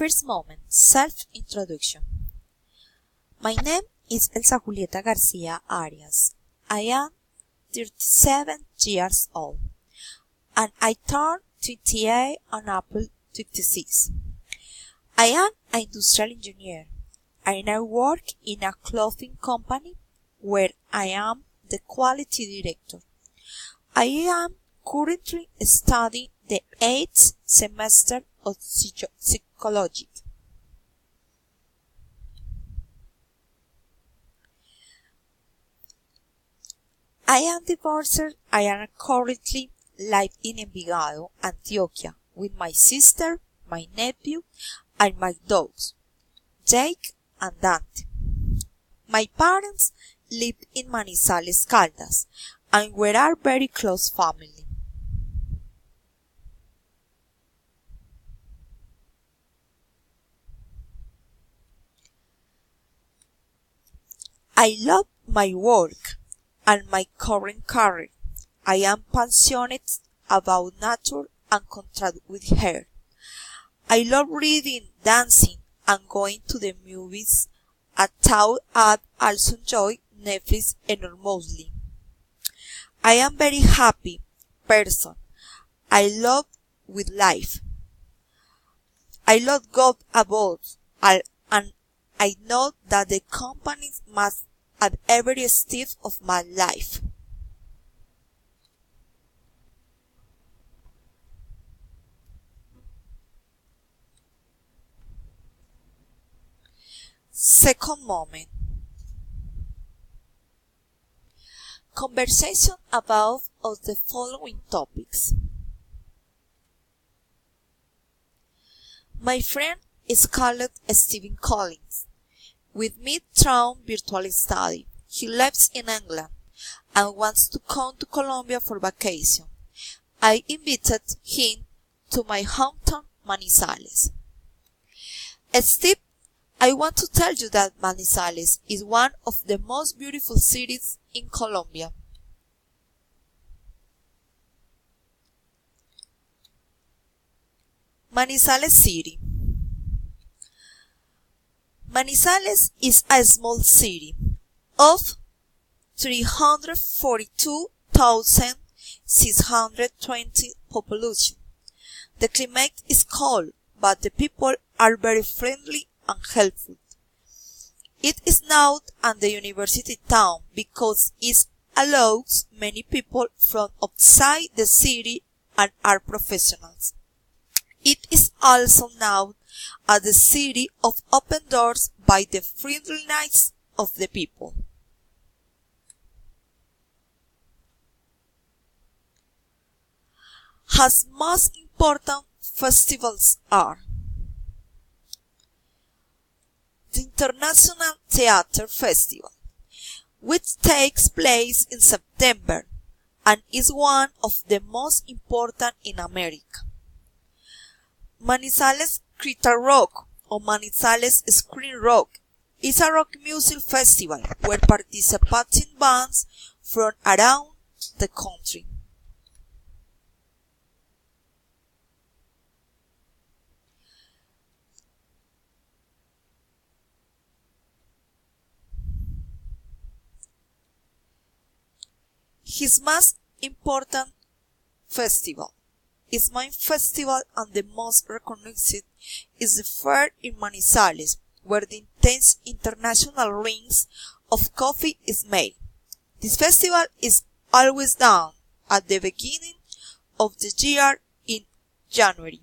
First moment, self-introduction. My name is Elsa Julieta Garcia Arias. I am 37 years old, and I turned 28 on April 26. I am an industrial engineer, and I work in a clothing company where I am the quality director. I am currently studying the 8th semester of psychology. I am divorced. I am currently live in Envigado, Antioquia, with my sister, my nephew, and my dogs, Jake and Dante. My parents live in Manizales, Caldas, and we are very close family. I love my work and my current career. I am passionate about nature and contact with her. I love reading, dancing, and going to the movies. I also enjoy Netflix enormously. I am very happy person. I love with life. I love God above all, and I know that the company must at every step of my life. Second moment. Conversation about of the following topics. My friend is called Stephen Collins. With me through virtual study. He lives in England and wants to come to Colombia for vacation. I invited him to my hometown, Manizales. Steve, I want to tell you that Manizales is one of the most beautiful cities in Colombia. Manizales City. Manizales is a small city of 342,620 population. The climate is cold, but the people are very friendly and helpful. It is known as the university town because it allows many people from outside the city and are professionals. It is also known as the city of open doors by the friendliness of the people. Has most important festivals are the International Theatre Festival, which takes place in September and is one of the most important in America. Manizales Crystal Rock or Manizales Screen Rock is a rock music festival where participating bands from around the country. His most important festival. His main festival and the most recognized is the fair in Manizales, where the intense international rings of coffee is made. This festival is always done at the beginning of the year in January.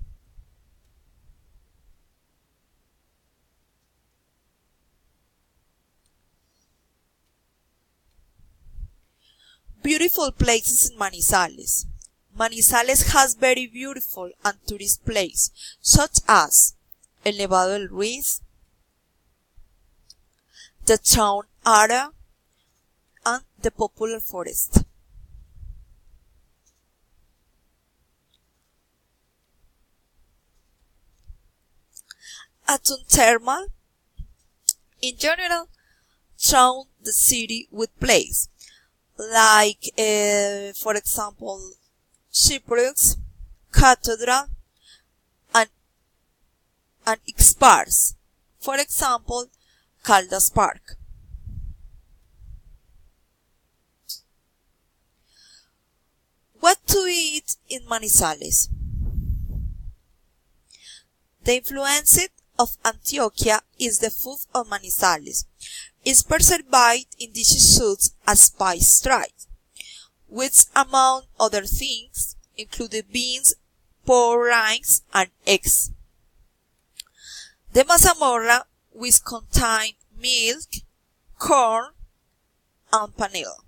Beautiful places in Manizales. Manizales has very beautiful and tourist places, such as El Nevado del Ruiz, the town area, and the popular forest. Atom Thermal, in general, surround the city with places like, for example, Cyprus, Cathedral, and and sparse. For example, Caldas Park. What to eat in Manizales? The influence of Antioquia is the food of Manizales. It's perceived in dishes such as spice rice, which among other things include beans, pork rinds, and eggs. The mazamorra, which contains milk, corn, and panela.